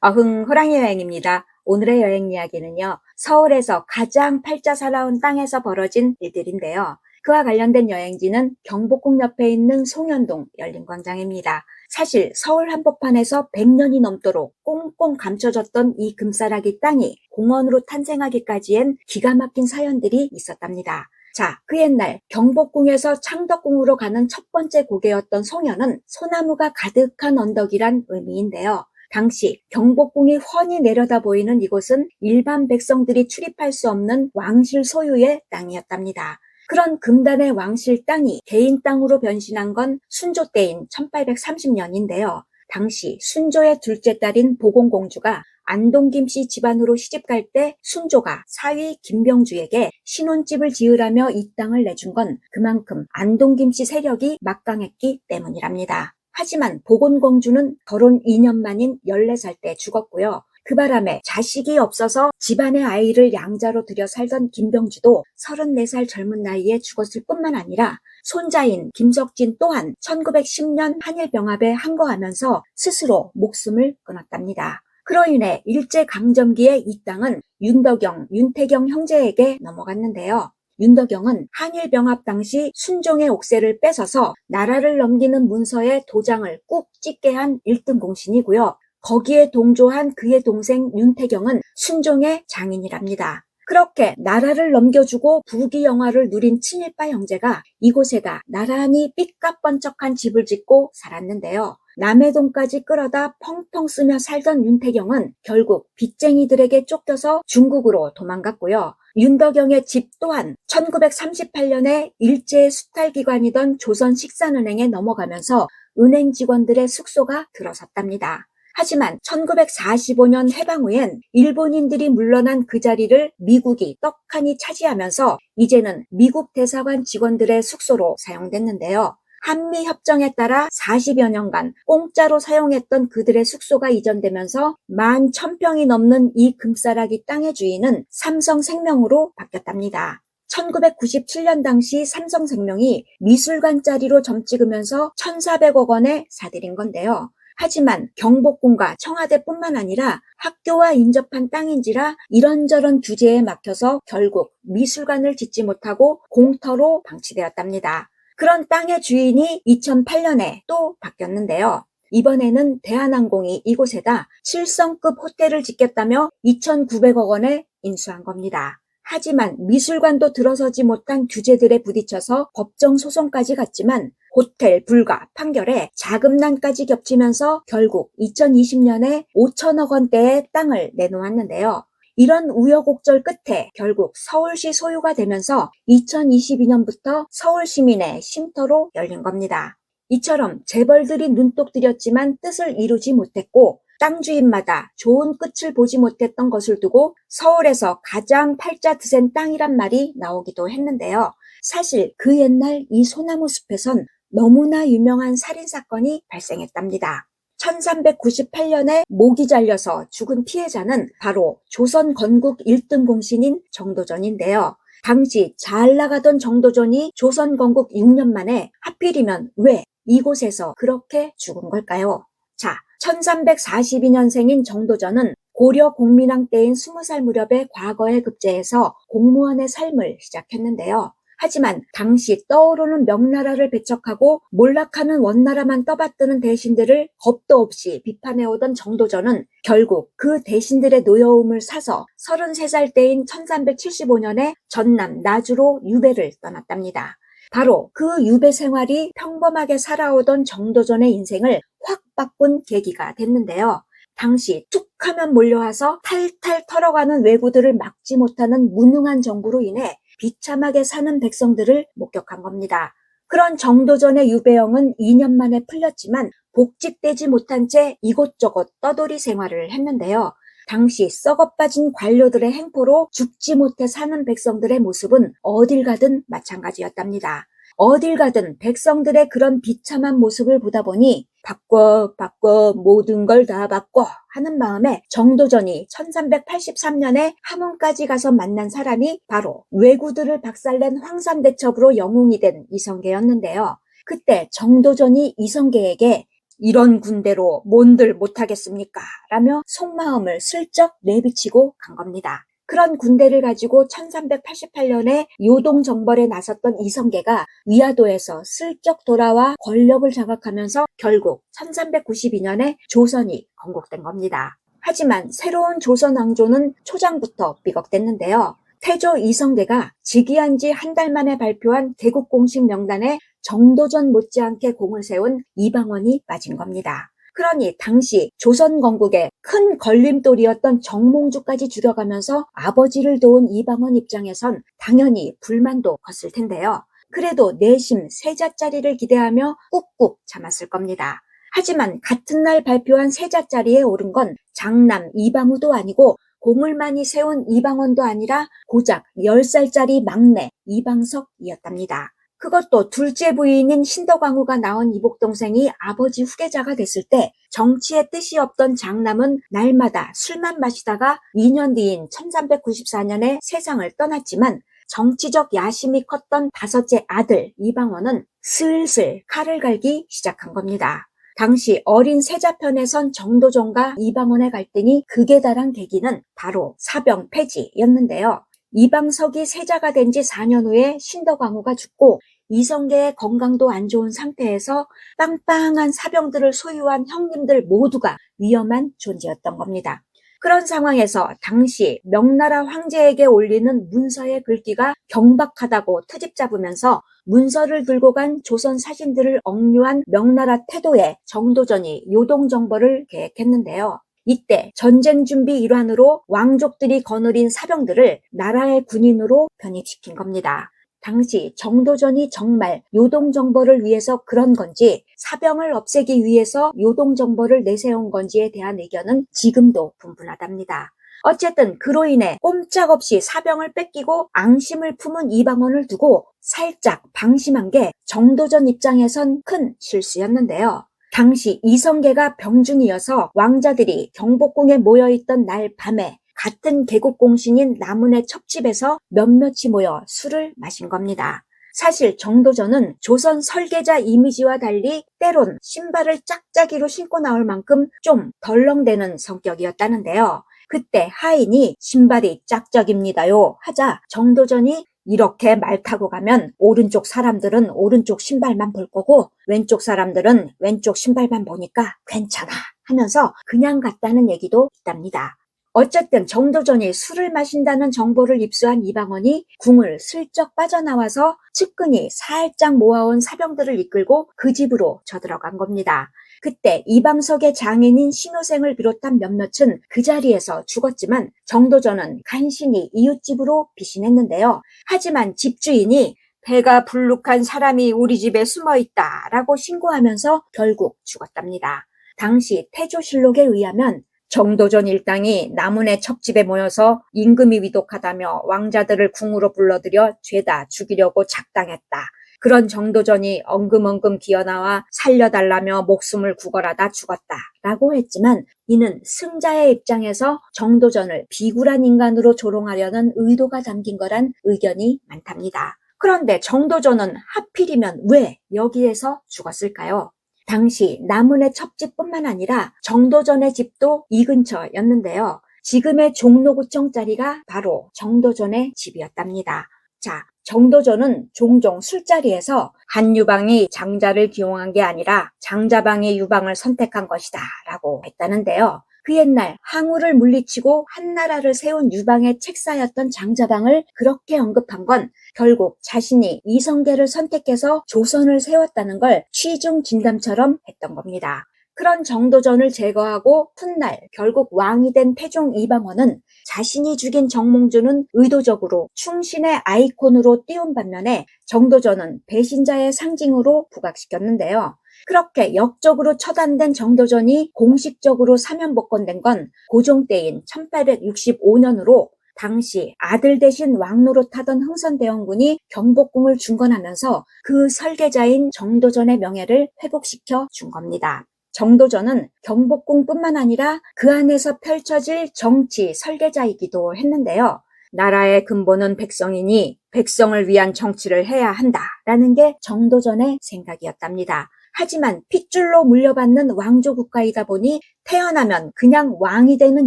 호랑이 여행입니다. 오늘의 여행 이야기는요, 서울에서 가장 팔자 살아온 땅에서 벌어진 일들인데요. 그와 관련된 여행지는 경복궁 옆에 있는 송현동 열린광장입니다. 사실 서울 한복판에서 100년이 넘도록 꽁꽁 감춰졌던 이 금싸라기 땅이 공원으로 탄생하기까지엔 기가 막힌 사연들이 있었답니다. 자, 그 옛날 경복궁에서 창덕궁으로 가는 첫 번째 고개였던 송현은 소나무가 가득한 언덕이란 의미인데요. 당시 경복궁이 훤히 내려다 보이는 이곳은 일반 백성들이 출입할 수 없는 왕실 소유의 땅이었답니다. 그런 금단의 왕실 땅이 개인 땅으로 변신한 건 순조 때인 1830년인데요. 당시 순조의 둘째 딸인 보공공주가 안동김씨 집안으로 시집갈 때 순조가 사위 김병주에게 신혼집을 지으라며 이 땅을 내준 건 그만큼 안동김씨 세력이 막강했기 때문이랍니다. 하지만 보건공주는 결혼 2년 만인 14살 때 죽었고요. 그 바람에 자식이 없어서 집안의 아이를 양자로 들여 살던 김병주도 34살 젊은 나이에 죽었을 뿐만 아니라 손자인 김석진 또한 1910년 한일병합에 항거하면서 스스로 목숨을 끊었답니다. 그로 인해 일제강점기에 이 땅은 윤덕영, 윤태경 형제에게 넘어갔는데요. 윤덕영은 한일병합 당시 순종의 옥새를 뺏어서 나라를 넘기는 문서에 도장을 꾹 찍게 한 1등 공신이고요. 거기에 동조한 그의 동생 윤태경은 순종의 장인이랍니다. 그렇게 나라를 넘겨주고 부귀영화를 누린 친일파 형제가 이곳에다 나란히 삐까뻔쩍한 집을 짓고 살았는데요. 남해동까지 끌어다 펑펑 쓰며 살던 윤태경은 결국 빚쟁이들에게 쫓겨서 중국으로 도망갔고요. 윤덕영의 집 또한 1938년에 일제의 수탈기관이던 조선식산은행에 넘어가면서 은행 직원들의 숙소가 들어섰답니다. 하지만 1945년 해방 후엔 일본인들이 물러난 그 자리를 미국이 떡하니 차지하면서 이제는 미국 대사관 직원들의 숙소로 사용됐는데요. 한미협정에 따라 40여 년간 공짜로 사용했던 그들의 숙소가 이전되면서 11,000평이 넘는 이 금싸라기 땅의 주인은 삼성생명으로 바뀌었답니다. 1997년 당시 삼성생명이 미술관 자리로 점 찍으면서 1,400억 원에 사들인 건데요. 하지만 경복궁과 청와대뿐만 아니라 학교와 인접한 땅인지라 이런저런 규제에 막혀서 결국 미술관을 짓지 못하고 공터로 방치되었답니다. 그런 땅의 주인이 2008년에 또 바뀌었는데요. 이번에는 대한항공이 이곳에다 7성급 호텔을 짓겠다며 2,900억 원에 인수한 겁니다. 하지만 미술관도 들어서지 못한 규제들에 부딪혀서 법정 소송까지 갔지만 호텔 불가 판결에 자금난까지 겹치면서 결국 2020년에 5천억 원대의 땅을 내놓았는데요. 이런 우여곡절 끝에 결국 서울시 소유가 되면서 2022년부터 서울시민의 쉼터로 열린 겁니다. 이처럼 재벌들이 눈독 들였지만 뜻을 이루지 못했고 땅 주인마다 좋은 끝을 보지 못했던 것을 두고 서울에서 가장 팔자 드센 땅이란 말이 나오기도 했는데요. 사실 그 옛날 이 소나무 숲에선 너무나 유명한 살인사건이 발생했답니다. 1398년에 목이 잘려서 죽은 피해자는 바로 조선 건국 1등 공신인 정도전인데요. 당시 잘 나가던 정도전이 조선 건국 6년 만에 하필이면 왜 이곳에서 그렇게 죽은 걸까요? 자, 1342년생인 정도전은 고려 공민왕 때인 20살 무렵에 과거에 급제해서 공무원의 삶을 시작했는데요. 하지만 당시 떠오르는 명나라를 배척하고 몰락하는 원나라만 떠받드는 대신들을 겁도 없이 비판해오던 정도전은 결국 그 대신들의 노여움을 사서 33살 때인 1375년에 전남 나주로 유배를 떠났답니다. 바로 그 유배 생활이 평범하게 살아오던 정도전의 인생을 확 바꾼 계기가 됐는데요. 당시 툭 하면 몰려와서 탈탈 털어가는 왜구들을 막지 못하는 무능한 정부로 인해 비참하게 사는 백성들을 목격한 겁니다. 그런 정도전의 유배형은 2년 만에 풀렸지만 복직되지 못한 채 이곳저곳 떠돌이 생활을 했는데요. 당시 썩어빠진 관료들의 행포로 죽지 못해 사는 백성들의 모습은 어딜 가든 마찬가지였답니다. 어딜 가든 백성들의 그런 비참한 모습을 보다 보니 바꿔 모든 걸 다 바꿔 하는 마음에 정도전이 1383년에 함흥까지 가서 만난 사람이 바로 왜구들을 박살낸 황산대첩으로 영웅이 된 이성계였는데요. 그때 정도전이 이성계에게 이런 군대로 뭔들 못하겠습니까? 라며 속마음을 슬쩍 내비치고 간 겁니다. 그런 군대를 가지고 1388년에 요동정벌에 나섰던 이성계가 위화도에서 슬쩍 돌아와 권력을 장악하면서 결국 1392년에 조선이 건국된 겁니다. 하지만 새로운 조선 왕조는 초장부터 삐걱댔는데요. 태조 이성계가 즉위한 지 한 달 만에 발표한 개국 공식 명단에 정도전 못지않게 공을 세운 이방원이 빠진 겁니다. 그러니 당시 조선 건국의 큰 걸림돌이었던 정몽주까지 죽여가면서 아버지를 도운 이방원 입장에선 당연히 불만도 컸을 텐데요. 그래도 내심 세자짜리를 기대하며 꾹꾹 참았을 겁니다. 하지만 같은 날 발표한 세자짜리에 오른 건 장남 이방우도 아니고 공을 많이 세운 이방원도 아니라 고작 10살짜리 막내 이방석이었답니다. 그것도 둘째 부인인 신덕왕후가 낳은 이복동생이 아버지 후계자가 됐을 때 정치에 뜻이 없던 장남은 날마다 술만 마시다가 2년 뒤인 1394년에 세상을 떠났지만 정치적 야심이 컸던 다섯째 아들 이방원은 슬슬 칼을 갈기 시작한 겁니다. 당시 어린 세자편에 선 정도전과 이방원의 갈등이 극에 달한 계기는 바로 사병 폐지였는데요. 이방석이 세자가 된 지 4년 후에 신덕왕후가 죽고 이성계의 건강도 안 좋은 상태에서 빵빵한 사병들을 소유한 형님들 모두가 위험한 존재였던 겁니다. 그런 상황에서 당시 명나라 황제에게 올리는 문서의 글귀가 경박하다고 트집 잡으면서 문서를 들고 간 조선 사신들을 억류한 명나라 태도에 정도전이 요동정벌을 계획했는데요. 이때 전쟁 준비 일환으로 왕족들이 거느린 사병들을 나라의 군인으로 편입시킨 겁니다. 당시 정도전이 정말 요동정벌을 위해서 그런 건지 사병을 없애기 위해서 요동정벌을 내세운 건지에 대한 의견은 지금도 분분하답니다. 어쨌든 그로 인해 꼼짝없이 사병을 뺏기고 앙심을 품은 이방원을 두고 살짝 방심한 게 정도전 입장에선 큰 실수였는데요. 당시 이성계가 병중이어서 왕자들이 경복궁에 모여있던 날 밤에 같은 개국공신인 남은의 첩집에서 몇몇이 모여 술을 마신 겁니다. 사실 정도전은 조선 설계자 이미지와 달리 때론 신발을 짝짝이로 신고 나올 만큼 좀 덜렁대는 성격이었다는데요. 그때 하인이 신발이 짝짝입니다요 하자 정도전이 이렇게 말 타고 가면 오른쪽 사람들은 오른쪽 신발만 볼 거고 왼쪽 사람들은 왼쪽 신발만 보니까 괜찮아 하면서 그냥 갔다는 얘기도 있답니다. 어쨌든 정도전이 술을 마신다는 정보를 입수한 이방원이 궁을 슬쩍 빠져나와서 측근히 살짝 모아온 사병들을 이끌고 그 집으로 쳐들어간 겁니다. 그때 이방석의 장인인 신호생을 비롯한 몇몇은 그 자리에서 죽었지만 정도전은 간신히 이웃집으로 피신했는데요. 하지만 집주인이 배가 불룩한 사람이 우리 집에 숨어있다 라고 신고하면서 결국 죽었답니다. 당시 태조실록에 의하면 정도전 일당이 남은의 첩집에 모여서 임금이 위독하다며 왕자들을 궁으로 불러들여 죄다 죽이려고 작당했다. 그런 정도전이 엉금엉금 기어나와 살려달라며 목숨을 구걸하다 죽었다 라고 했지만 이는 승자의 입장에서 정도전을 비굴한 인간으로 조롱하려는 의도가 담긴 거란 의견이 많답니다. 그런데 정도전은 하필이면 왜 여기에서 죽었을까요? 당시 남은의 첩집뿐만 아니라 정도전의 집도 이 근처였는데요. 지금의 종로구청 자리가 바로 정도전의 집이었답니다. 자, 정도전은 종종 술자리에서 한 유방이 장자를 기용한 게 아니라 장자방이 유방을 선택한 것이다 라고 했다는데요. 그 옛날 항우를 물리치고 한나라를 세운 유방의 책사였던 장자방을 그렇게 언급한 건 결국 자신이 이성계를 선택해서 조선을 세웠다는 걸 취중 진담처럼 했던 겁니다. 그런 정도전을 제거하고 훗날 결국 왕이 된 태종 이방원은 자신이 죽인 정몽주는 의도적으로 충신의 아이콘으로 띄운 반면에 정도전은 배신자의 상징으로 부각시켰는데요. 그렇게 역적으로 처단된 정도전이 공식적으로 사면복권된 건 고종 때인 1865년으로 당시 아들 대신 왕노릇하던 흥선대원군이 경복궁을 중건하면서 그 설계자인 정도전의 명예를 회복시켜 준 겁니다. 정도전은 경복궁뿐만 아니라 그 안에서 펼쳐질 정치 설계자이기도 했는데요. 나라의 근본은 백성이니 백성을 위한 정치를 해야 한다라는 게 정도전의 생각이었답니다. 하지만 핏줄로 물려받는 왕조 국가이다 보니 태어나면 그냥 왕이 되는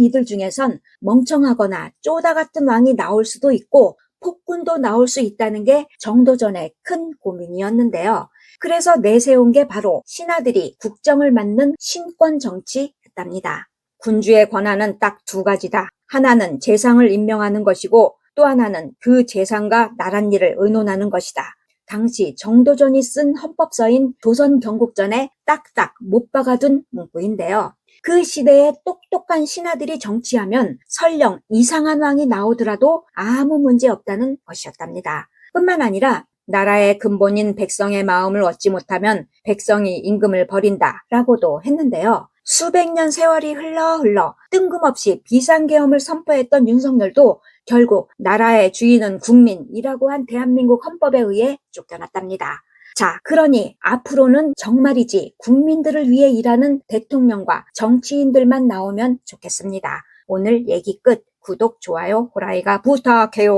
이들 중에선 멍청하거나 쪼다 같은 왕이 나올 수도 있고 폭군도 나올 수 있다는 게 정도전의 큰 고민이었는데요. 그래서 내세운 게 바로 신하들이 국정을 맡는 신권 정치였답니다. 군주의 권한은 딱 두 가지다. 하나는 재상을 임명하는 것이고 또 하나는 그 재상과 나랏일을 의논하는 것이다. 당시 정도전이 쓴 헌법서인 조선경국전에 딱딱 못 박아둔 문구인데요. 그 시대에 똑똑한 신하들이 정치하면 설령 이상한 왕이 나오더라도 아무 문제 없다는 것이었답니다. 뿐만 아니라 나라의 근본인 백성의 마음을 얻지 못하면 백성이 임금을 버린다라고도 했는데요. 수백 년 세월이 흘러 뜬금없이 비상계엄을 선포했던 윤석열도 결국 나라의 주인은 국민이라고 한 대한민국 헌법에 의해 쫓겨났답니다. 자, 그러니 앞으로는 정말이지 국민들을 위해 일하는 대통령과 정치인들만 나오면 좋겠습니다. 오늘 얘기 끝. 구독, 좋아요, 호라이가 부탁해요.